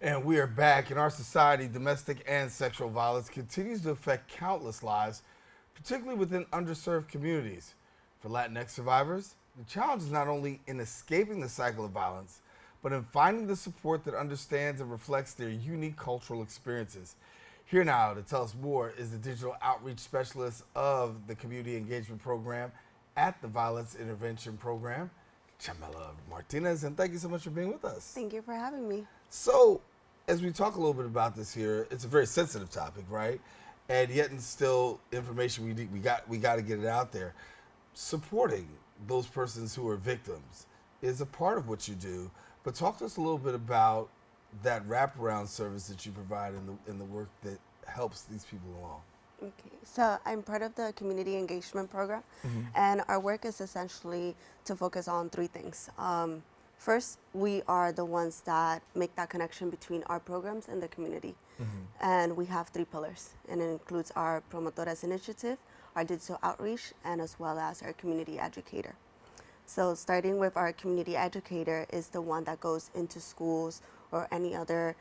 And we are back. In our society, domestic and sexual violence continues to affect countless lives, particularly within underserved communities. For Latinx survivors, the challenge is not only in escaping the cycle of violence, but in finding the support that understands and reflects their unique cultural experiences. Here now to tell us more is the digital outreach specialist of the community engagement program at the Violence Intervention Program, Chamela Martinez. And thank you so much for being with us. Thank you for having me. So, as we talk a little bit about this here, it's a very sensitive topic, right? And yet, and still, information we got to get it out there. Supporting those persons who are victims is a part of what you do. But talk to us a little bit about that wraparound service that you provide in the work that helps these people along. Okay, so I'm part of the community engagement program, and our work is essentially to focus on three things. First, we are the ones that make that connection between our programs and the community. And we have three pillars, and it includes our Promotoras initiative, our digital outreach, and as well as our community educator. So starting with our community educator is the one that goes into schools or any other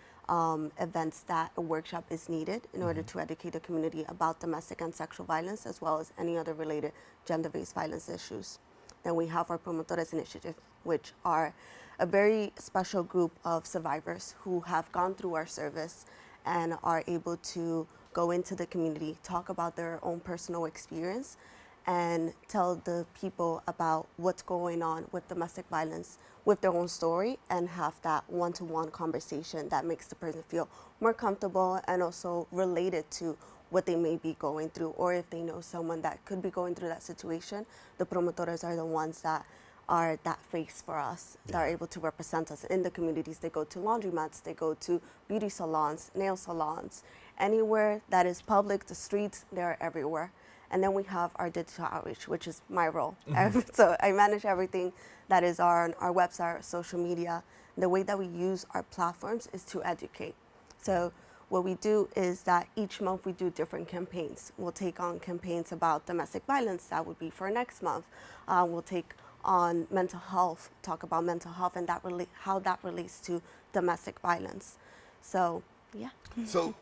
events that a workshop is needed in order to educate the community about domestic and sexual violence, as well as any other related gender-based violence issues. Then we have our Promotoras initiative, which are a very special group of survivors who have gone through our service and are able to go into the community, talk about their own personal experience, and tell the people about what's going on with domestic violence with their own story, and have that one-to-one conversation that makes the person feel more comfortable and also related to what they may be going through, or if they know someone that could be going through that situation. The promotoras are the ones that are that face for us, that are able to represent us in the communities. They go to laundromats, they go to beauty salons, nail salons, anywhere that is public, the streets, they're everywhere. And then we have our digital outreach, which is my role. So I manage everything that is on our website, our social media. The way that we use our platforms is to educate. So what we do is that each month we do different campaigns. We'll take on campaigns about domestic violence. That would be for next month. We'll take on mental health, talk about mental health and how that relates to domestic violence. So, yeah. So,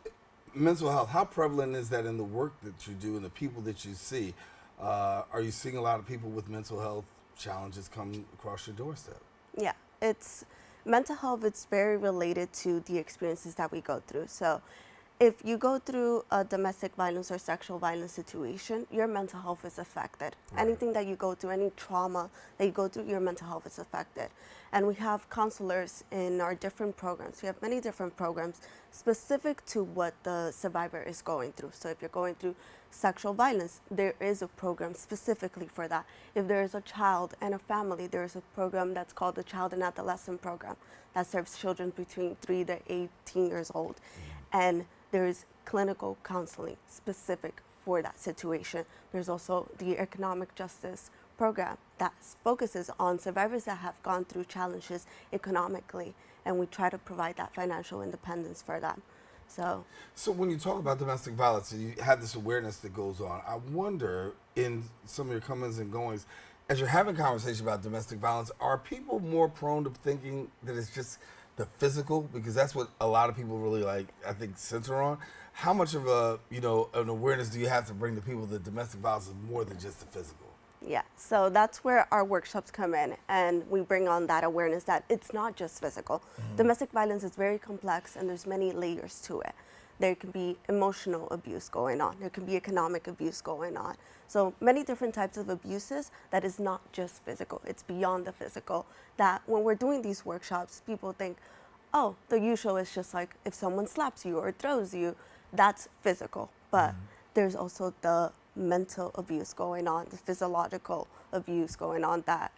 mental health, how prevalent is that in the work that you do and the people that you see? Are you seeing a lot of people with mental health challenges come across your doorstep? Yeah, it's mental health. It's very related to the experiences that we go through. So if you go through a domestic violence or sexual violence situation, your mental health is affected. Right. Anything that you go through, any trauma that you go through, your mental health is affected. And we have counselors in our different programs. We have many different programs specific to what the survivor is going through. So if you're going through sexual violence, there is a program specifically for that. If there is a child and a family, there is a program that's called the Child and Adolescent Program that serves children between 3 to 18 years old. And there's clinical counseling specific for that situation. There's also the economic justice program that focuses on survivors that have gone through challenges economically, and we try to provide that financial independence for them. So when you talk about domestic violence and you have this awareness that goes on, I wonder in some of your comings and goings, as you're having conversation about domestic violence, are people more prone to thinking that it's just the physical, because that's what a lot of people really I think center on? How much of an awareness do you have to bring to people that domestic violence is more than just the physical? Yeah, so that's where our workshops come in, and we bring on that awareness that it's not just physical. Domestic violence is very complex, and there's many layers to it. There can be emotional abuse going on. There can be economic abuse going on. So many different types of abuses that is not just physical. It's beyond the physical. That when we're doing these workshops, people think, oh, the usual is just like if someone slaps you or throws you, that's physical. But there's also the mental abuse going on, the physiological abuse going on, that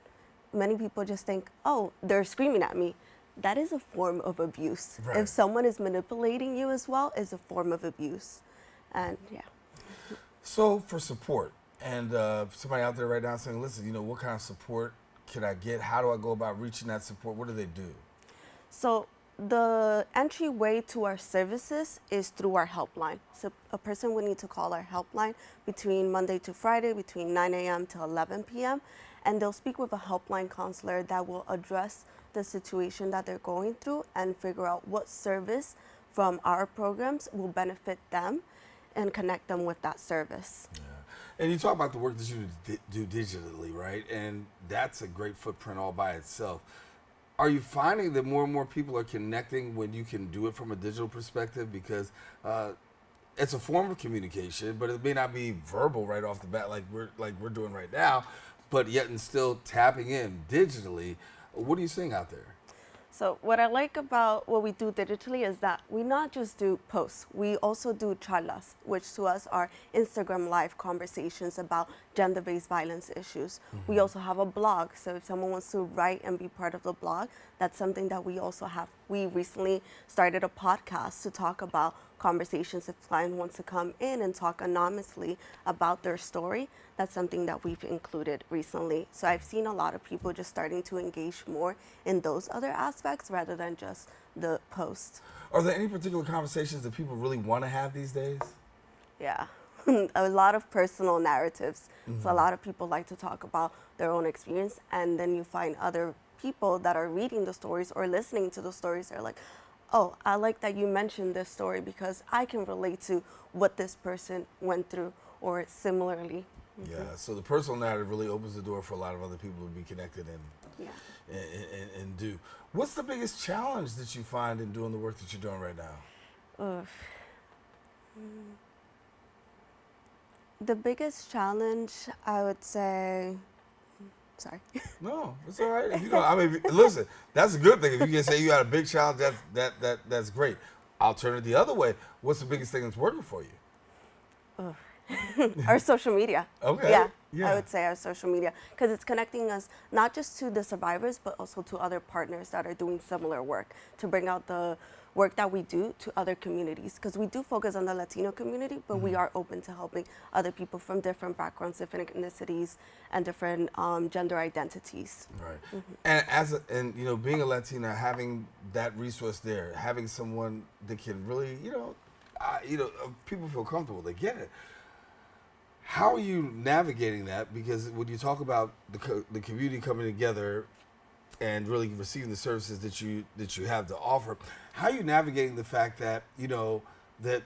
many people just think, oh, they're screaming at me. That is a form of abuse. Right. If someone is manipulating you as well, is a form of abuse. And yeah. So for support, and somebody out there right now saying, listen, what kind of support can I get? How do I go about reaching that support? What do they do? So the entryway to our services is through our helpline. So a person would need to call our helpline between Monday to Friday, between 9 a.m. to 11 p.m. And they'll speak with a helpline counselor that will address the situation that they're going through and figure out what service from our programs will benefit them and connect them with that service. Yeah. And you talk about the work that you do digitally, right? And that's a great footprint all by itself. Are you finding that more and more people are connecting when you can do it from a digital perspective? Because it's a form of communication, but it may not be verbal right off the bat like we're doing right now, but yet and still tapping in digitally. What are you seeing out there? So what I like about what we do digitally is that we not just do posts, we also do charlas, which to us are Instagram live conversations about gender-based violence issues. We also have a blog, so if someone wants to write and be part of the blog, that's something that we also have. We recently started a podcast to talk about conversations if client wants to come in and talk anonymously about their story. That's something that we've included recently. So I've seen a lot of people just starting to engage more in those other aspects rather than just the post. Are there any particular conversations that people really want to have these days? Yeah, a lot of personal narratives. So a lot of people like to talk about their own experience, and then you find other people that are reading the stories or listening to the stories. They're like, oh, I like that you mentioned this story because I can relate to what this person went through or similarly. Yeah, so the personal narrative really opens the door for a lot of other people to be connected and do. What's the biggest challenge that you find in doing the work that you're doing right now? The biggest challenge, I would say, sorry. No, it's all right. If you know, I mean, listen, that's a good thing. If you can say you had a big challenge, that's great. I'll turn it the other way. What's the biggest thing that's working for you? Our social media. Okay. Yeah, I would say our social media, because it's connecting us not just to the survivors, but also to other partners that are doing similar work to bring out the work that we do to other communities. Because we do focus on the Latino community, but we are open to helping other people from different backgrounds, different ethnicities, and different gender identities. Right. And you know, being a Latina, having that resource there, having someone that can really, people feel comfortable, they get it. How are you navigating that? Because when you talk about the community coming together and really receiving the services that you have to offer, how are you navigating the fact that that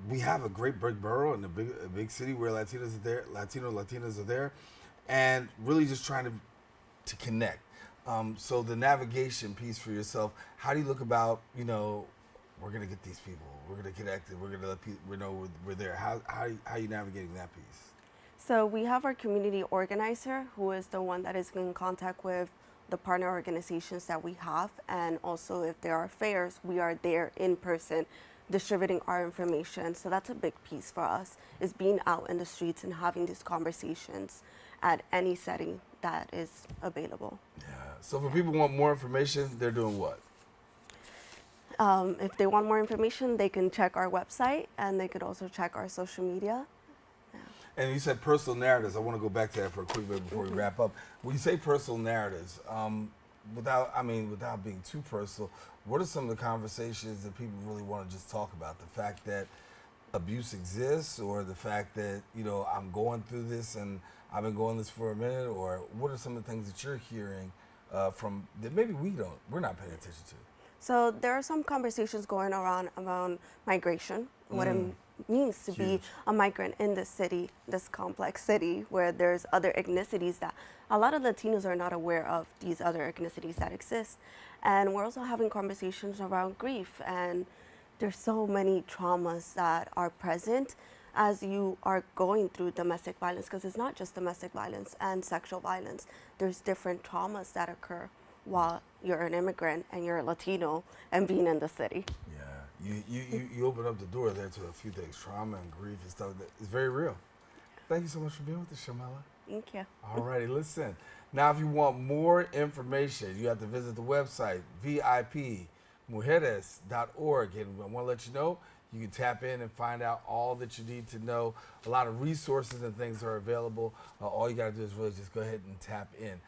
we have a great big borough and a big city where Latinas are there, Latinas are there, and really just trying to connect. So the navigation piece for yourself, how do you look about we're gonna get these people. We're gonna connect. We're gonna let people know we're there. How are you navigating that piece? So we have our community organizer, who is the one that is in contact with the partner organizations that we have, and also if there are fairs, we are there in person, distributing our information. So that's a big piece for us, is being out in the streets and having these conversations at any setting that is available. Yeah. So for people who want more information, they're doing what? If they want more information, they can check our website, and they could also check our social media. Yeah. And you said personal narratives. I want to go back to that for a quick bit before we wrap up. When you say personal narratives, without being too personal, what are some of the conversations that people really want to just talk about? The fact that abuse exists, or the fact that I'm going through this and I've been going this for a minute, or what are some of the things that you're hearing from that maybe we're not paying attention to? So there are some conversations going around migration, what it means to be a migrant in this city, this complex city where there's other ethnicities that a lot of Latinos are not aware of, these other ethnicities that exist. And we're also having conversations around grief, and there's so many traumas that are present as you are going through domestic violence, because it's not just domestic violence and sexual violence. There's different traumas that occur while you're an immigrant and you're a Latino and being in the city. Yeah, you open up the door there to a few things, trauma and grief and stuff that is very real. Thank you so much for being with us, Chamela. Thank you. All righty, listen. Now, if you want more information, you have to visit the website, vipmujeres.org. And I want to let you know, you can tap in and find out all that you need to know. A lot of resources and things are available. All you got to do is really just go ahead and tap in.